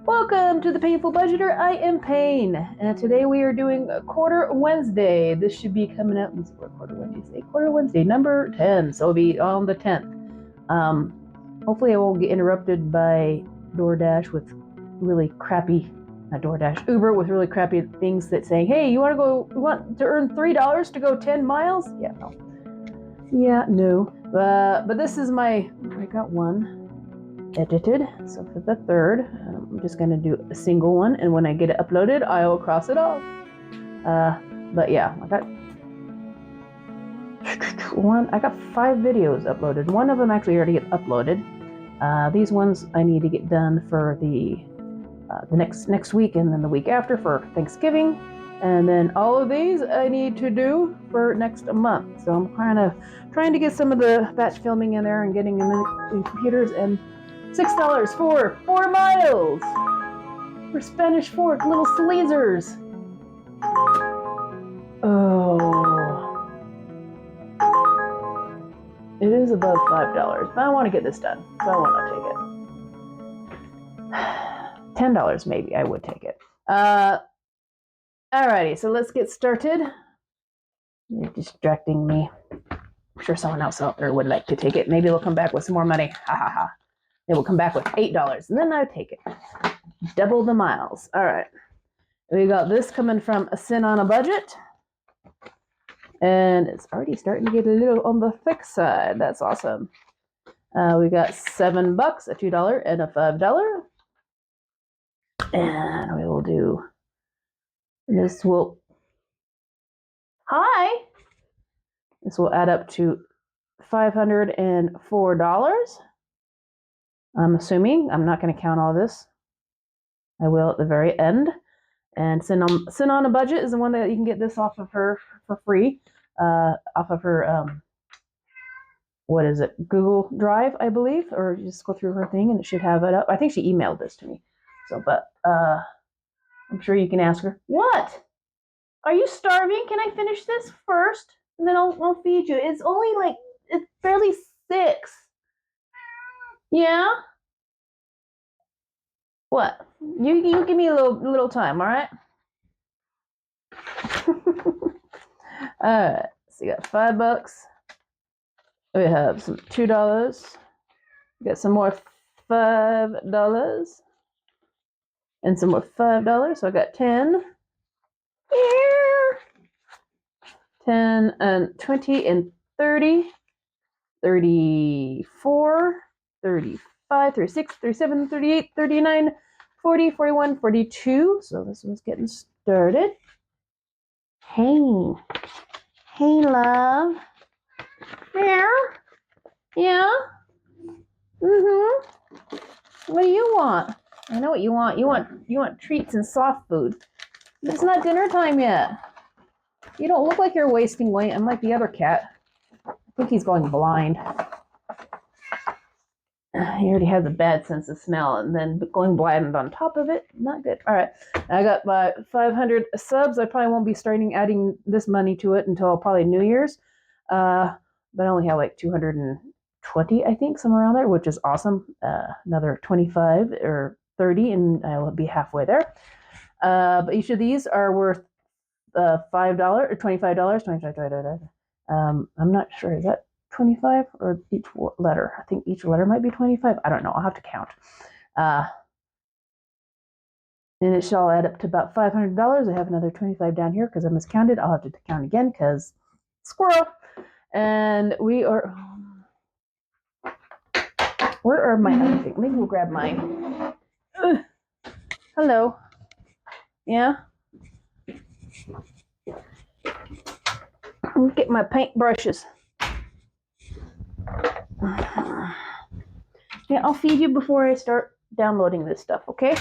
Welcome to the Painful Budgeter. I am Payne, and today we are doing Quarter Wednesday. This should be coming out. Let's see what Quarter Wednesday. Quarter Wednesday number 10, so it'll be on the 10th. Hopefully, I won't get interrupted by DoorDash with really crappy, not DoorDash, Uber with really crappy things that saying, "Hey, you want to earn $3 to go 10 miles?" Yeah, no. Yeah, no. But this is I got one edited, so for the third I'm just going to do a single one, and when I get it uploaded I will cross it off. But yeah, I got 5 videos uploaded. One of them actually already get uploaded. These ones I need to get done for the next week, and then the week after for Thanksgiving, and then all of these I need to do for next month. So I'm kind of trying to get some of the batch filming in there and getting them in computers. And $6 for 4 miles for Spanish Fork, little sleazers. Oh, it is above $5, but I want to get this done, so I want to take it. $10 maybe, I would take it. Alrighty, so let's get started. You're distracting me. I'm sure someone else out there would like to take it. Maybe they'll come back with some more money. Ha ha ha. They will come back with $8, and then I take it. Double the miles. All right. We got this coming from A Sin on a Budget. And it's already starting to get a little on the thick side. That's awesome. We got $7, a $2, and a $5. And we will do this. Hi. This will add up to $504. I'm assuming. I'm not going to count all this. I will at the very end. And Sin on a Budget is the one that you can get this off of her for free. Off of her, what is it? Google Drive, I believe. Or you just go through her thing and it should have it up. I think she emailed this to me. So, but I'm sure you can ask her. What? Are you starving? Can I finish this first? And then I'll feed you. It's only it's barely 6. Yeah? What? You give me a little time, all right? All right. So you got $5. We have some $2. We got some more $5 and some more $5. So I got 10. Here. 10 and 20 and 30. 34. 35, 36, 37, 38, 39, 40, 41, 42. So this one's getting started. Hey, love. Yeah? Yeah? What do you want? I know what you want. You want treats and soft food. It's not dinner time yet. You don't look like you're wasting weight. I'm like the other cat. I think he's going blind. He already has a bad sense of smell, and then going blind on top of it, not good. All right, I got my 500 subs. I probably won't be starting adding this money to it until probably New Year's. But I only have like 220, I think, somewhere around there, which is awesome. Another 25 or 30, and I will be halfway there. But each of these are worth $5 or $25. $25. I'm not sure. Is that 25 or each letter? I think each letter might be 25. I don't know. I'll have to count. And it shall add up to about $500. I have another 25 down here because I miscounted. I'll have to count again because squirrel. And we are. Where are my other things? Maybe we'll grab mine. Hello. Yeah. I'll get my paint brushes. Yeah, I'll feed you before I start downloading this stuff, okay?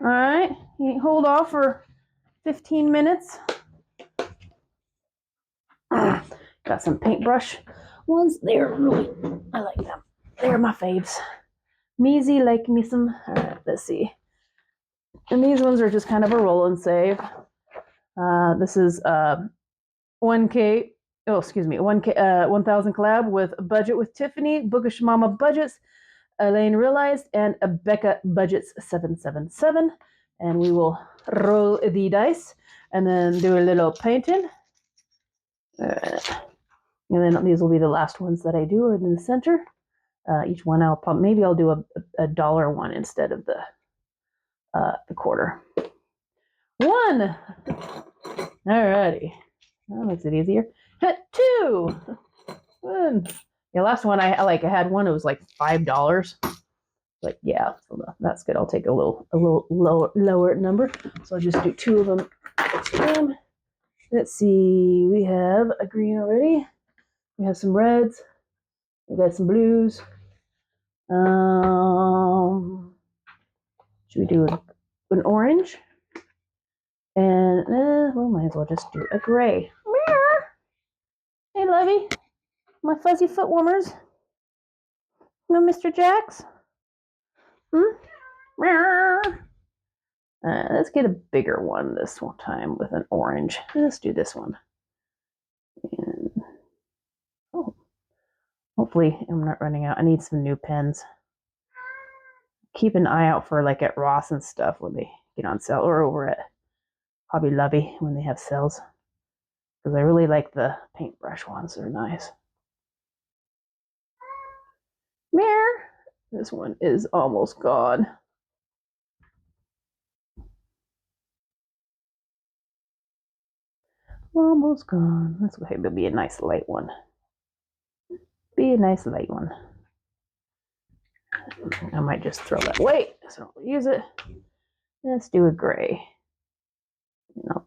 All right, you hold off for 15 minutes. Got some paintbrush ones. They're really, I like them. They're my faves. Measy like me some. All right, let's see. And these ones are just kind of a roll and save. This is 1K. Oh, excuse me, 1,000 collab with Budget with Tiffany, Bookish Mama Budgets, Elaine Realized and Becca Budgets 777. And we will roll the dice and then do a little painting. And then these will be the last ones that I do, are in the center. Each one maybe I'll do a dollar one instead of the quarter. 1. Alrighty. That makes it easier. 2. 1. Yeah, last one I had one, it was like $5. Like, yeah, so that's good. I'll take a little lower number. So I'll just do 2 of them at a time. Let's see, we have a green already. We have some reds. We got some blues. Should we do an orange? And well, might as well just do a gray. Hey, Lovey, my fuzzy foot warmers. No, Mr. Jax. Let's get a bigger one this time with an orange. Let's do this one. And hopefully I'm not running out. I need some new pens. Keep an eye out for like at Ross and stuff when they get on sale, or over at Hobby Lobby when they have sales. Because I really like the paintbrush ones. They're nice. Mirror. This one is almost gone. Almost gone. That's why it'll be a nice light one. Be a nice light one. I might just throw that away so I don't use it. Let's do a gray. No.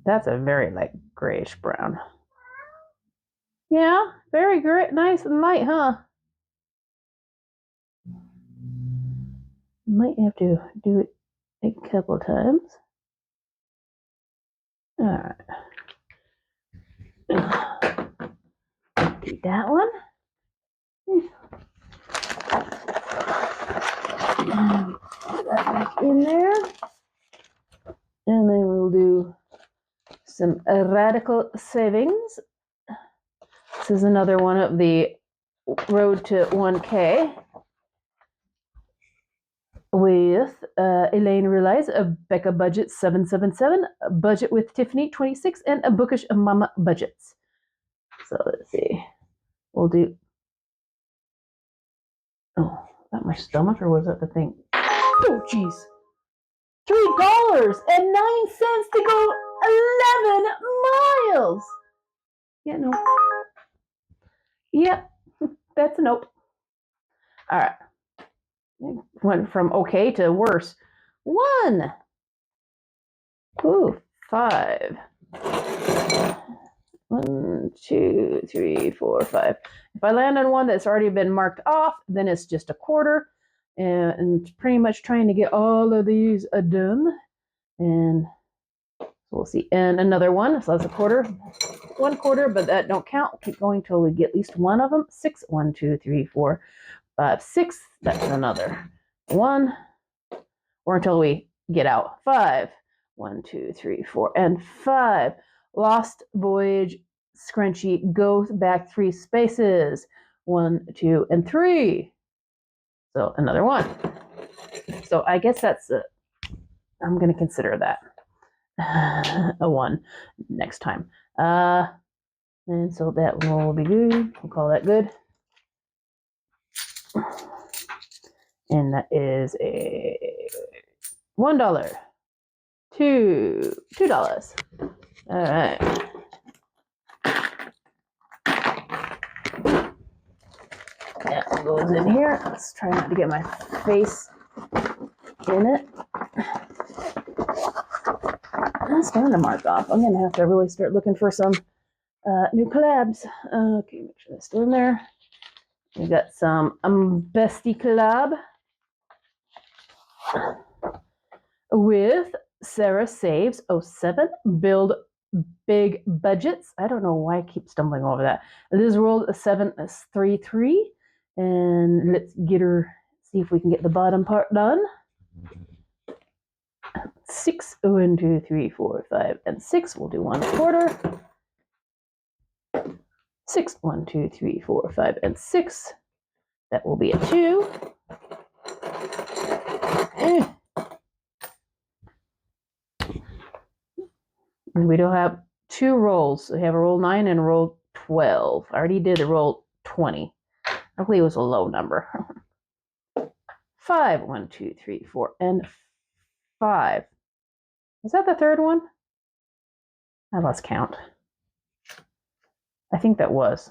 That's a very like grayish brown. Yeah, very great, nice and light, huh? Might have to do it a couple times. All right. Do that one. Put that back in there. And then we'll do some radical savings. This is another one of the Road to 1K with Elaine Realize, a Becca Budget 777, a Budget with Tiffany 26, and a Bookish Mama Budgets. So let's see. We'll do. Oh, that my stomach, or was that the thing? Oh, jeez. $3.09 to go 11 miles. Yeah, no. Yep, that's a nope. All right. Went from okay to worse. 1. Ooh, 5. 1, 2, 3, 4, 5. If I land on one that's already been marked off, then it's just a quarter. And pretty much trying to get all of these done. And so we'll see. And another one, so that's a quarter. 1 quarter, but that don't count. We'll keep going till we get at least one of them. 6, 1, 2, 3, 4, 5, 6. That's another 1. Or until we get out. 5, 1, 2, 3, 4, and 5. Lost Voyage Scrunchy, go back 3 spaces. 1, 2, and 3. So another 1. So I guess that's I'm going to consider that a 1 next time. And so that will be good. We'll call that good. And that is a $1, $2. All right. That goes in here. Let's try not to get my face in it. I'm starting to mark off. I'm gonna have to really start looking for some new collabs. Okay, make sure that's still in there. We got some Bestie collab with Sarah Saves 07, Build Big Budgets. I don't know why I keep stumbling over that. Liz rolled 733, and let's get her, see if we can get the bottom part done. 6, 1, 2, 3, 4, 5, and 6. We'll do 1 quarter. 6, 1, 2, 3, 4, 5, and 6. That will be a 2. And we do have 2 rolls. We have a roll 9 and a roll 12. I already did a roll 20. Hopefully it was a low number. 5, 1, 2, 3, 4, and 5. Is that the third one? I lost count. I think that was.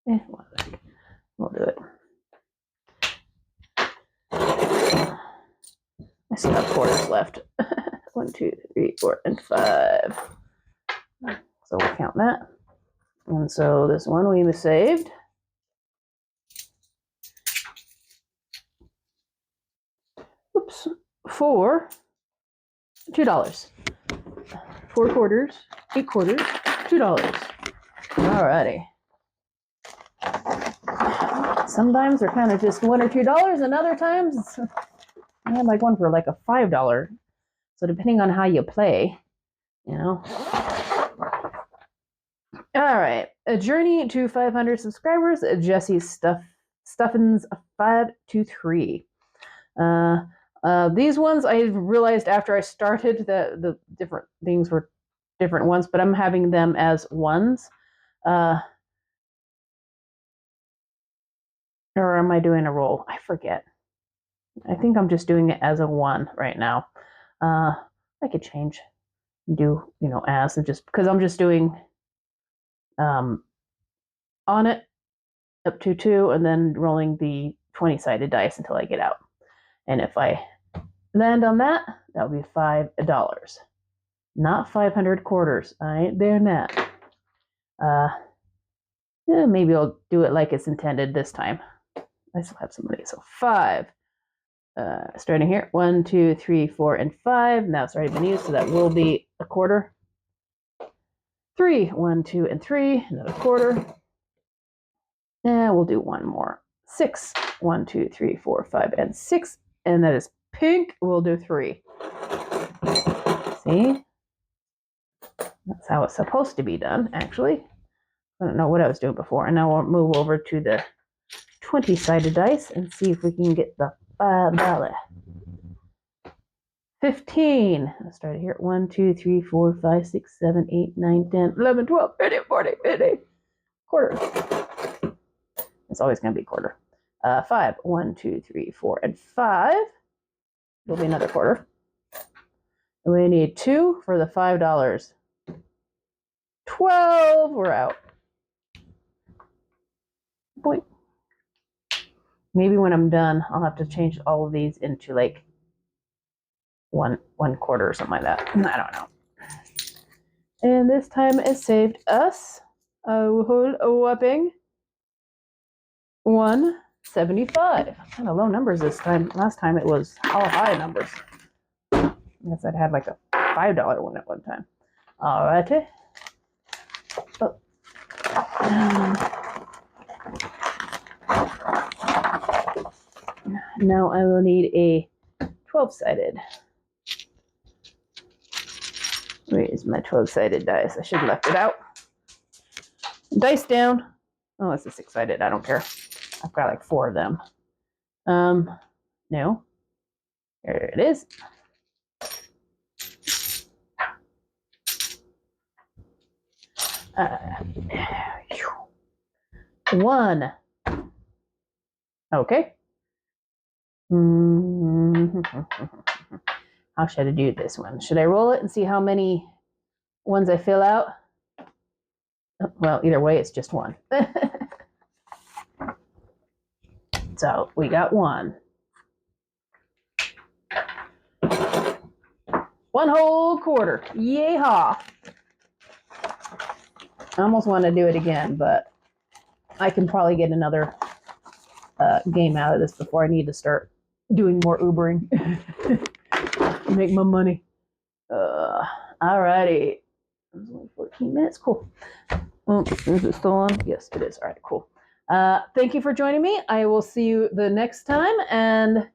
We'll do it. I still have quarters left. 1, 2, 3, 4, and 5. So we'll count that. And so this one we saved. Oops. For $2. 4 quarters, 8 quarters, $2. Alrighty. Sometimes they're kind of just $1 or $2, and other times it's, I had like one for like a $5. So depending on how you play, you know. All right, a journey to 500 subscribers. Jesse Stuffins 523. These ones I realized after I started that the different things were different ones, but I'm having them as ones. Or am I doing a roll? I forget. I think I'm just doing it as a 1 right now. I could change, do, as, and just, because I'm just doing on it up to 2 and then rolling the 20-sided dice until I get out. And if I land on that, that would be $5. Not 500 quarters. I ain't doing that. Maybe I'll do it like it's intended this time. I still have some money. So 5. Starting here. 1, 2, 3, 4, and 5. Now it's already been used, so that will be a quarter. 3, 1, 2, and 3. Another quarter. And we'll do one more. 6. 1, 2, 3, 4, 5, and 6. And that is pink. We'll do 3. See? That's how it's supposed to be done, actually. I don't know what I was doing before. And now we'll move over to the 20-sided dice and see if we can get the $5. 15. Let's start here. 1, 2, 3, 4, 5, 6, 7, 8, 9, 10, 11, 12, 13, 14, 15. Quarter. It's always going to be quarter. 5. 1, 2, 3, 4, and 5. Will be another quarter. And we need 2 for the $5. 12. We're out. Boy. Maybe when I'm done, I'll have to change all of these into like one quarter or something like that. I don't know. And this time it saved us a whopping $175. Kind of low numbers this time. Last time it was all high numbers. I guess I'd had like a $5 one at one time. Alrighty. Oh. Now I will need a 12-sided. Where is my 12-sided dice? I should have left it out. Dice down. Oh, it's a 6-sided. I don't care. I've got like 4 of them. No. There it is. One. Okay. How should I do this one? Should I roll it and see how many ones I fill out? Well, either way, it's just 1. So we got 1. 1 whole quarter. Yeehaw. I almost want to do it again, but I can probably get another game out of this before I need to start doing more Ubering. Make my money. Alrighty. It was only 14 minutes. Cool. Oh, is it still on? Yes, it is. All right, cool. Thank you for joining me. I will see you the next time, and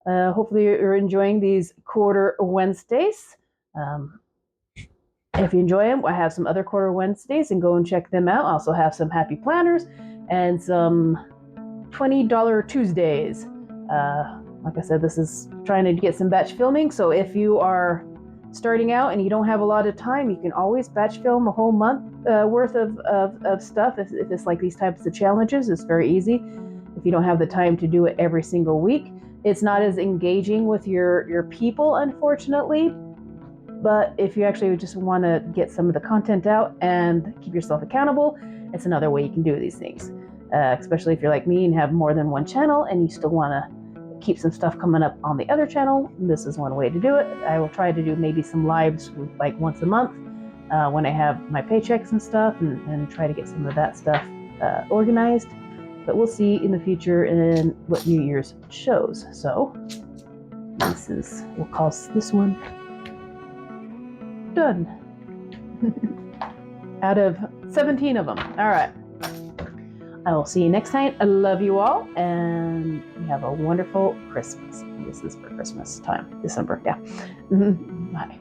hopefully you're enjoying these Quarter Wednesdays. If you enjoy them, I have some other Quarter Wednesdays, and go and check them out. I also have some happy planners and some $20 Tuesdays. Like I said, this is trying to get some batch filming. So if you are starting out and you don't have a lot of time, you can always batch film a whole month worth of stuff. If it's like these types of challenges, it's very easy. If you don't have the time to do it every single week, it's not as engaging with your people, unfortunately. But if you actually just want to get some of the content out and keep yourself accountable, it's another way you can do these things. Especially if you're like me and have more than one channel and you still want to keep some stuff coming up on the other channel, this is one way to do it. I will try to do maybe some lives like once a month when I have my paychecks and stuff, and try to get some of that stuff organized. But we'll see in the future in what New Year's shows. So we'll call this one done. Out of 17 of them. All right. I will see you next time. I love you all, and you have a wonderful Christmas. This is for Christmas time, December. Yeah. Bye.